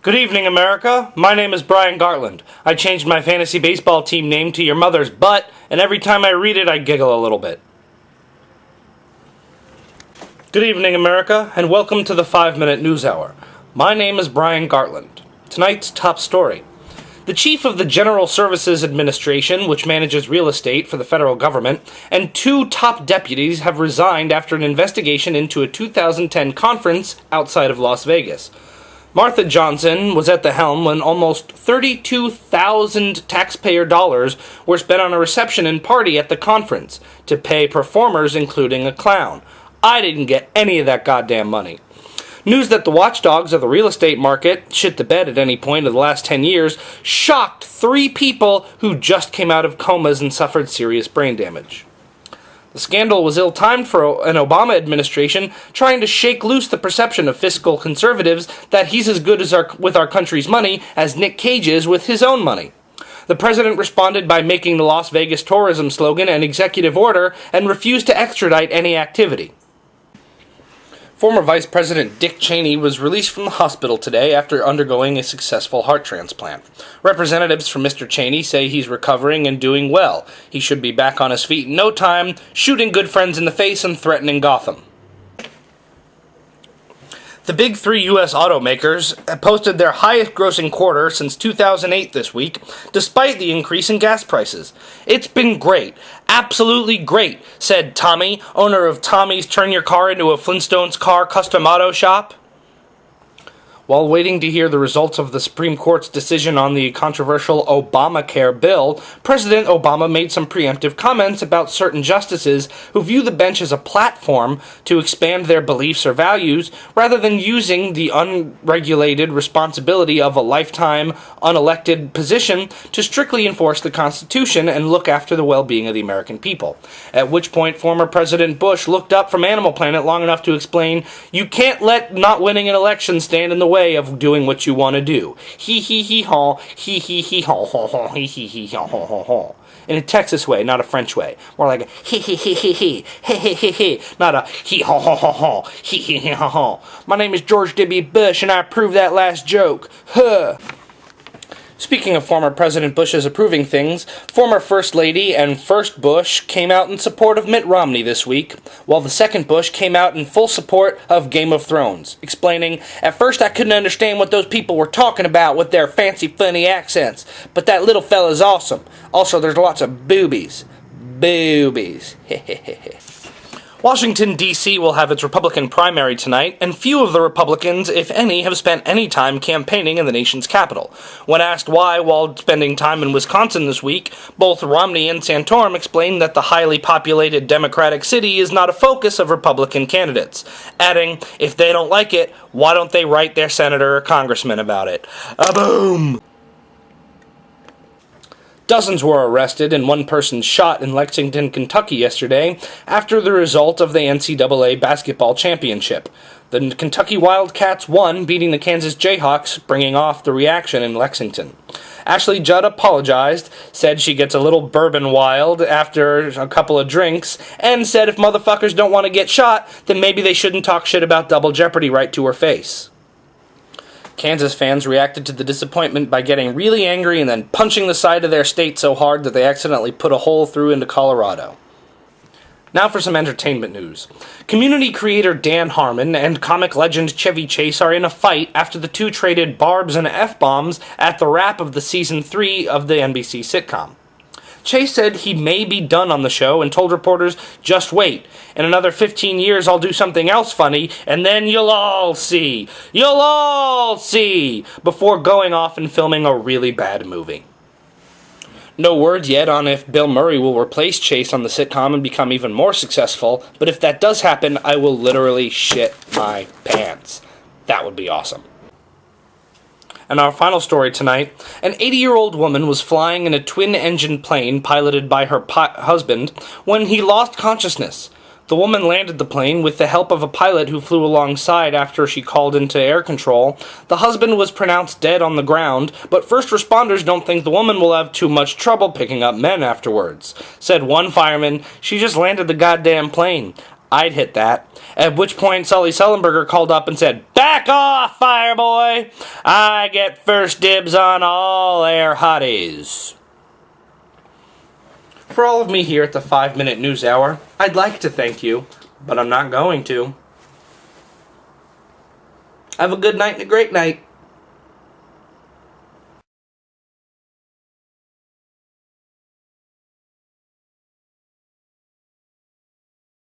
Good evening, America. My name is Brian Gartland. I changed my fantasy baseball team name to your mother's butt, and every time I read it, I giggle a little bit. Good evening, America, and welcome to the 5-Minute News Hour. My name is Brian Gartland. Tonight's top story. The chief of the General Services Administration, which manages real estate for the federal government, and 2 top deputies have resigned after an investigation into a 2010 conference outside of Las Vegas. Martha Johnson was at the helm when almost 32,000 taxpayer dollars were spent on a reception and party at the conference to pay performers, including a clown. I didn't get any of that goddamn money. News that the watchdogs of the real estate market, shit the bed at any point of the last 10 years, shocked 3 people who just came out of comas and suffered serious brain damage. The scandal was ill-timed for an Obama administration trying to shake loose the perception of fiscal conservatives that he's as good with our country's money as Nick Cage is with his own money. The president responded by making the Las Vegas tourism slogan an executive order and refused to extradite any activity. Former Vice President Dick Cheney was released from the hospital today after undergoing a successful heart transplant. Representatives from Mr. Cheney say he's recovering and doing well. He should be back on his feet in no time, shooting good friends in the face and threatening Gotham. The big 3 U.S. automakers posted their highest grossing quarter since 2008 this week, despite the increase in gas prices. It's been great. Absolutely great, said Tommy, owner of Tommy's Turn Your Car Into a Flintstones Car Custom Auto Shop. While waiting to hear the results of the Supreme Court's decision on the controversial Obamacare bill, President Obama made some preemptive comments about certain justices who view the bench as a platform to expand their beliefs or values, rather than using the unregulated responsibility of a lifetime, unelected position to strictly enforce the Constitution and look after the well-being of the American people. At which point, former President Bush looked up from Animal Planet long enough to explain, "You can't let not winning an election stand in the way of doing what you want to do. He haw, he haw, haw, he haw, haw, haw. In a Texas way, not a French way. More like a he, not a he haw, haw, haw, haw, he haw, haw. My name is George W. Bush, and I approve that last joke. Huh. Speaking of former President Bush's approving things, former First Lady and First Bush came out in support of Mitt Romney this week, while the second Bush came out in full support of Game of Thrones, explaining, "At first I couldn't understand what those people were talking about with their fancy, funny accents, but that little fella's awesome. Also, there's lots of boobies. Boobies. Hehehe." Washington, D.C. will have its Republican primary tonight, and few of the Republicans, if any, have spent any time campaigning in the nation's capital. When asked why while spending time in Wisconsin this week, both Romney and Santorum explained that the highly populated Democratic city is not a focus of Republican candidates, adding, if they don't like it, why don't they write their senator or congressman about it? A-boom! Dozens were arrested and 1 person shot in Lexington, Kentucky yesterday after the result of the NCAA basketball championship. The Kentucky Wildcats won, beating the Kansas Jayhawks, bringing off the reaction in Lexington. Ashley Judd apologized, said she gets a little bourbon wild after a couple of drinks, and said if motherfuckers don't want to get shot, then maybe they shouldn't talk shit about double jeopardy right to her face. Kansas fans reacted to the disappointment by getting really angry and then punching the side of their state so hard that they accidentally put a hole through into Colorado. Now for some entertainment news. Community creator Dan Harmon and comic legend Chevy Chase are in a fight after the 2 traded barbs and F-bombs at the wrap of the season 3 of the NBC sitcom. Chase said he may be done on the show and told reporters, "Just wait. In another 15 years I'll do something else funny, and then you'll all see. You'll all see," before going off and filming a really bad movie. No word yet on if Bill Murray will replace Chase on the sitcom and become even more successful, but if that does happen, I will literally shit my pants. That would be awesome. And our final story tonight, an 80-year-old woman was flying in a twin-engine plane piloted by her husband when he lost consciousness. The woman landed the plane with the help of a pilot who flew alongside after she called into air control. The husband was pronounced dead on the ground, but first responders don't think the woman will have too much trouble picking up men afterwards. Said one fireman, "She just landed the goddamn plane. I'd hit that. At which point Sully Sullenberger called up and said, "Back off, Fireboy! I get first dibs on all air hotties." For all of me here at the 5-Minute News Hour, I'd like to thank you, but I'm not going to. Have a good night and a great night.